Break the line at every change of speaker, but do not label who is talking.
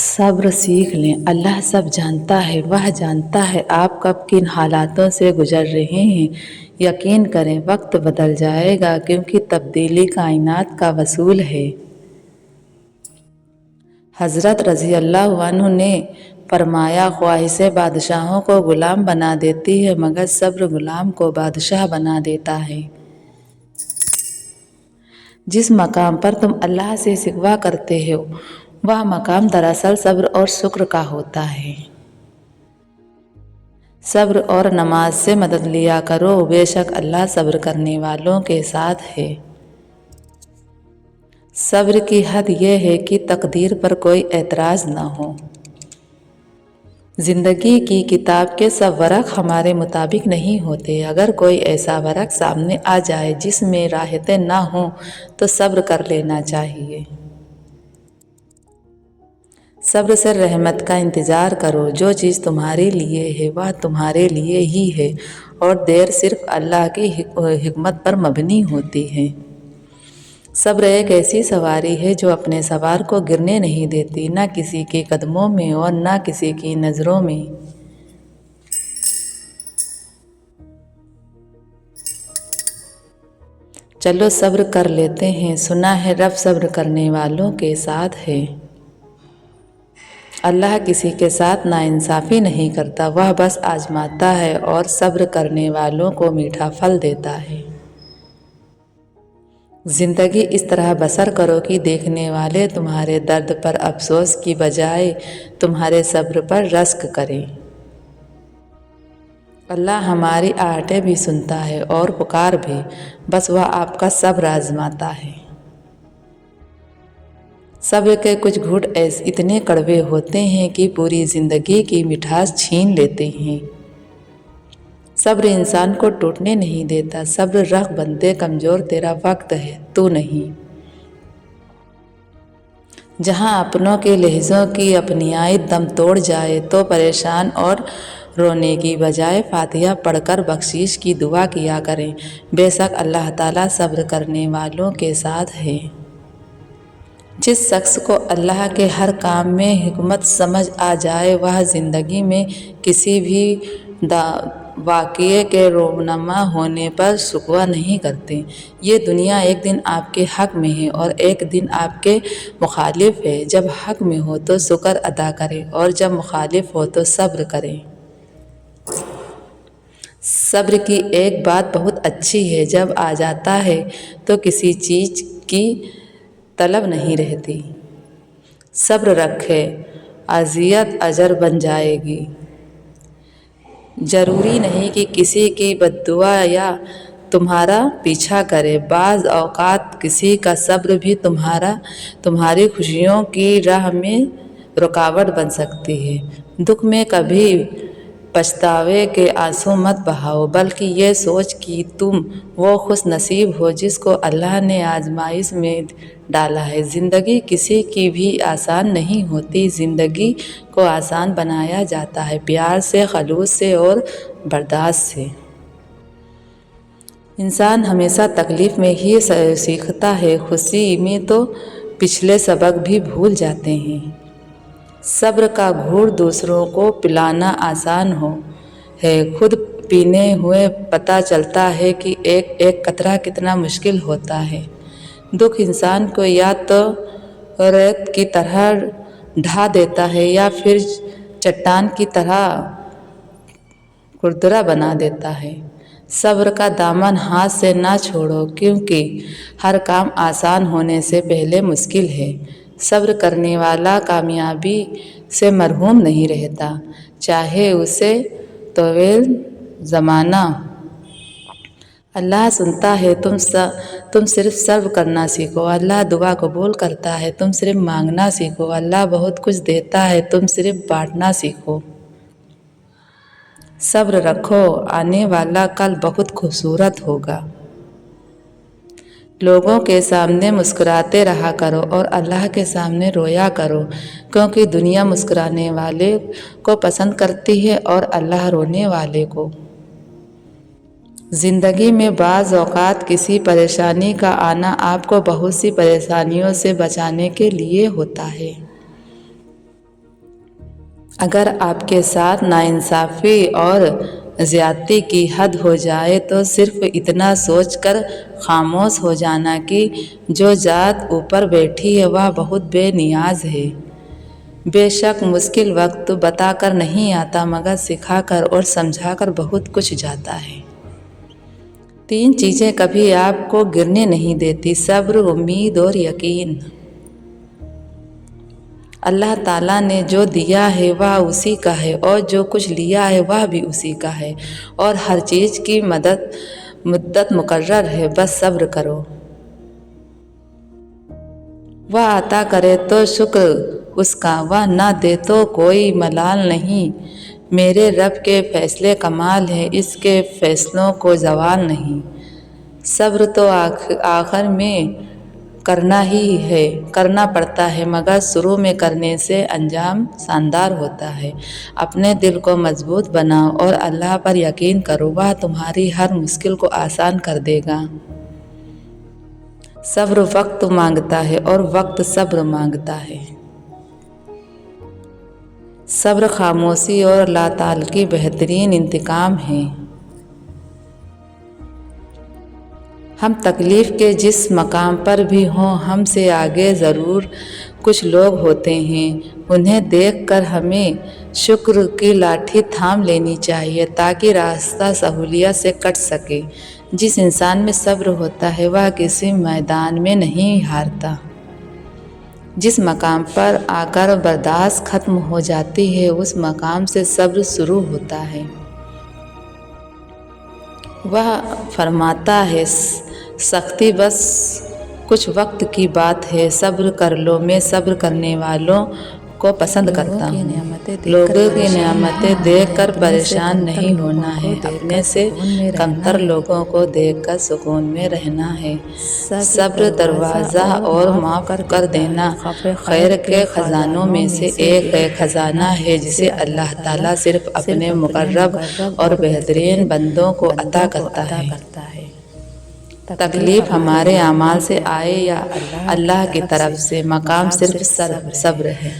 صبر سیکھ لیں، اللہ سب جانتا ہے، وہ جانتا ہے آپ کب کن حالاتوں سے گزر رہے ہیں۔ یقین کریں وقت بدل جائے گا کیونکہ تبدیلی کائنات کا اصول ہے۔ حضرت رضی اللہ عنہ نے فرمایا خواہشیں بادشاہوں کو غلام بنا دیتی ہے مگر صبر غلام کو بادشاہ بنا دیتا ہے۔ جس مقام پر تم اللہ سے شکوہ کرتے ہو وہ مقام دراصل صبر اور شکر کا ہوتا ہے۔ صبر اور نماز سے مدد لیا کرو، بے شک اللہ صبر کرنے والوں کے ساتھ ہے۔ صبر کی حد یہ ہے کہ تقدیر پر کوئی اعتراض نہ ہو۔ زندگی کی کتاب کے سب ورق ہمارے مطابق نہیں ہوتے۔ اگر کوئی ایسا ورق سامنے آ جائے جس میں راحتیں نہ ہوں تو صبر کر لینا چاہیے۔ صبر سے رحمت کا انتظار کرو، جو چیز تمہارے لیے ہے وہ تمہارے لیے ہی ہے اور دیر صرف اللہ کی حکمت پر مبنی ہوتی ہے۔ صبر ایک ایسی سواری ہے جو اپنے سوار کو گرنے نہیں دیتی، نہ کسی کے قدموں میں اور نہ کسی کی نظروں میں۔ چلو صبر کر لیتے ہیں، سنا ہے رب صبر کرنے والوں کے ساتھ ہے۔ اللہ کسی کے ساتھ ناانصافی نہیں کرتا، وہ بس آزماتا ہے اور صبر کرنے والوں کو میٹھا پھل دیتا ہے۔ زندگی اس طرح بسر کرو کہ دیکھنے والے تمہارے درد پر افسوس کی بجائے تمہارے صبر پر رشک کریں۔ اللہ ہماری آہٹیں بھی سنتا ہے اور پکار بھی، بس وہ آپ کا صبر آزماتا ہے۔ صبر کے کچھ گھونٹ اتنے کڑوے ہوتے ہیں کہ پوری زندگی کی مٹھاس چھین لیتے ہیں۔ صبر انسان کو ٹوٹنے نہیں دیتا، صبر رکھ بندے کمزور، تیرا وقت ہے تو نہیں۔ جہاں اپنوں کے لہجوں کی اپنیائی دم توڑ جائے تو پریشان اور رونے کی بجائے فاتحہ پڑھ کر بخشش کی دعا کیا کریں، بے شک اللہ تعالیٰ صبر کرنے والوں کے ساتھ ہے۔ جس شخص کو اللہ کے ہر کام میں حکمت سمجھ آ جائے وہ زندگی میں کسی بھی واقعے کے رونما ہونے پر شکوہ نہیں کرتے۔ یہ دنیا ایک دن آپ کے حق میں ہے اور ایک دن آپ کے مخالف ہے۔ جب حق میں ہو تو شکر ادا کریں اور جب مخالف ہو تو صبر کریں۔ صبر کی ایک بات بہت اچھی ہے، جب آ جاتا ہے تو کسی چیز کی طلب نہیں رہتی۔ صبر رکھے، اذیت اجر بن جائے گی۔ ضروری نہیں کہ کسی کی بد دعا یا تمہارا پیچھا کرے، بعض اوقات کسی کا صبر بھی تمہاری خوشیوں کی راہ میں رکاوٹ بن سکتی ہے۔ دکھ میں کبھی پچھتاوے کے آنسو مت بہاؤ، بلکہ یہ سوچ کہ تم وہ خوش نصیب ہو جس کو اللہ نے آزمائش میں ڈالا ہے۔ زندگی کسی کی بھی آسان نہیں ہوتی، زندگی کو آسان بنایا جاتا ہے پیار سے، خلوص سے اور برداشت سے۔ انسان ہمیشہ تکلیف میں ہی سیکھتا ہے، خوشی میں تو پچھلے سبق بھی بھول جاتے ہیں۔ صبر کا گھونٹ دوسروں کو پلانا آسان ہے، خود پینے ہوئے پتہ چلتا ہے کہ ایک ایک قطرہ کتنا مشکل ہوتا ہے۔ دکھ انسان کو یا تو ریت کی طرح ڈھا دیتا ہے یا پھر چٹان کی طرح کھردرا بنا دیتا ہے۔ صبر کا دامن ہاتھ سے نہ چھوڑو کیونکہ ہر کام آسان ہونے سے پہلے مشکل ہے۔ صبر کرنے والا کامیابی سے محروم نہیں رہتا، چاہے اسے طویل زمانہ۔ اللہ سنتا ہے، تم صرف صبر کرنا سیکھو۔ اللہ دعا قبول کرتا ہے، تم صرف مانگنا سیکھو۔ اللہ بہت کچھ دیتا ہے، تم صرف بانٹنا سیکھو۔ صبر رکھو، آنے والا کل بہت خوبصورت ہوگا۔ لوگوں کے سامنے مسکراتے رہا کرو اور اللہ کے سامنے رویا کرو، کیونکہ دنیا مسکرانے والے کو پسند کرتی ہے اور اللہ رونے والے کو۔ زندگی میں بعض اوقات کسی پریشانی کا آنا آپ کو بہت سی پریشانیوں سے بچانے کے لیے ہوتا ہے۔ اگر آپ کے ساتھ ناانصافی اور زیادتی کی حد ہو جائے تو صرف اتنا سوچ کر خاموش ہو جانا کہ جو ذات اوپر بیٹھی ہے وہ بہت بے نیاز ہے۔ بے شک مشکل وقت بتا کر نہیں آتا مگر سکھا کر اور سمجھا کر بہت کچھ جاتا ہے۔ 3 چیزیں کبھی آپ کو گرنے نہیں دیتی: صبر، امید اور یقین۔ اللہ تعالیٰ نے جو دیا ہے وہ اسی کا ہے اور جو کچھ لیا ہے وہ بھی اسی کا ہے، اور ہر چیز کی مدت مقرر ہے، بس صبر کرو۔ وہ عطا کرے تو شکر اس کا، وہ نہ دے تو کوئی ملال نہیں۔ میرے رب کے فیصلے کمال ہیں، اس کے فیصلوں کو زوال نہیں۔ صبر تو آخر میں کرنا پڑتا ہے مگر شروع میں کرنے سے انجام شاندار ہوتا ہے۔ اپنے دل کو مضبوط بناؤ اور اللہ پر یقین کرو، وہ تمہاری ہر مشکل کو آسان کر دے گا۔ صبر وقت مانگتا ہے اور وقت صبر مانگتا ہے۔ صبر خاموشی اور اللہ تعالیٰ کی بہترین انتقام ہے۔ ہم تکلیف کے جس مقام پر بھی ہوں، ہم سے آگے ضرور کچھ لوگ ہوتے ہیں۔ انہیں دیکھ کر ہمیں شکر کی لاٹھی تھام لینی چاہیے تاکہ راستہ سہولت سے کٹ سکے۔ جس انسان میں صبر ہوتا ہے وہ کسی میدان میں نہیں ہارتا۔ جس مقام پر آ کر برداشت ختم ہو جاتی ہے اس مقام سے صبر شروع ہوتا ہے۔ وہ فرماتا ہے سختی بس کچھ وقت کی بات ہے، صبر کر لو، میں صبر کرنے والوں کو پسند کرتا ہوں۔ لوگوں کی نعمتیں دیکھ کر پریشان نہیں ہونا ہے، اپنے سے کمتر لوگوں کو دیکھ کر سکون میں رہنا ہے۔ صبر دروازہ اور معاف کر دینا خیر کے خزانوں میں سے ایک خزانہ ہے جسے اللہ تعالیٰ صرف اپنے مقرب اور بہترین بندوں کو عطا کرتا ہے۔ تکلیف ہمارے اعمال سے آئے یا اللہ کی طرف سے، مقام صرف صبر ہے۔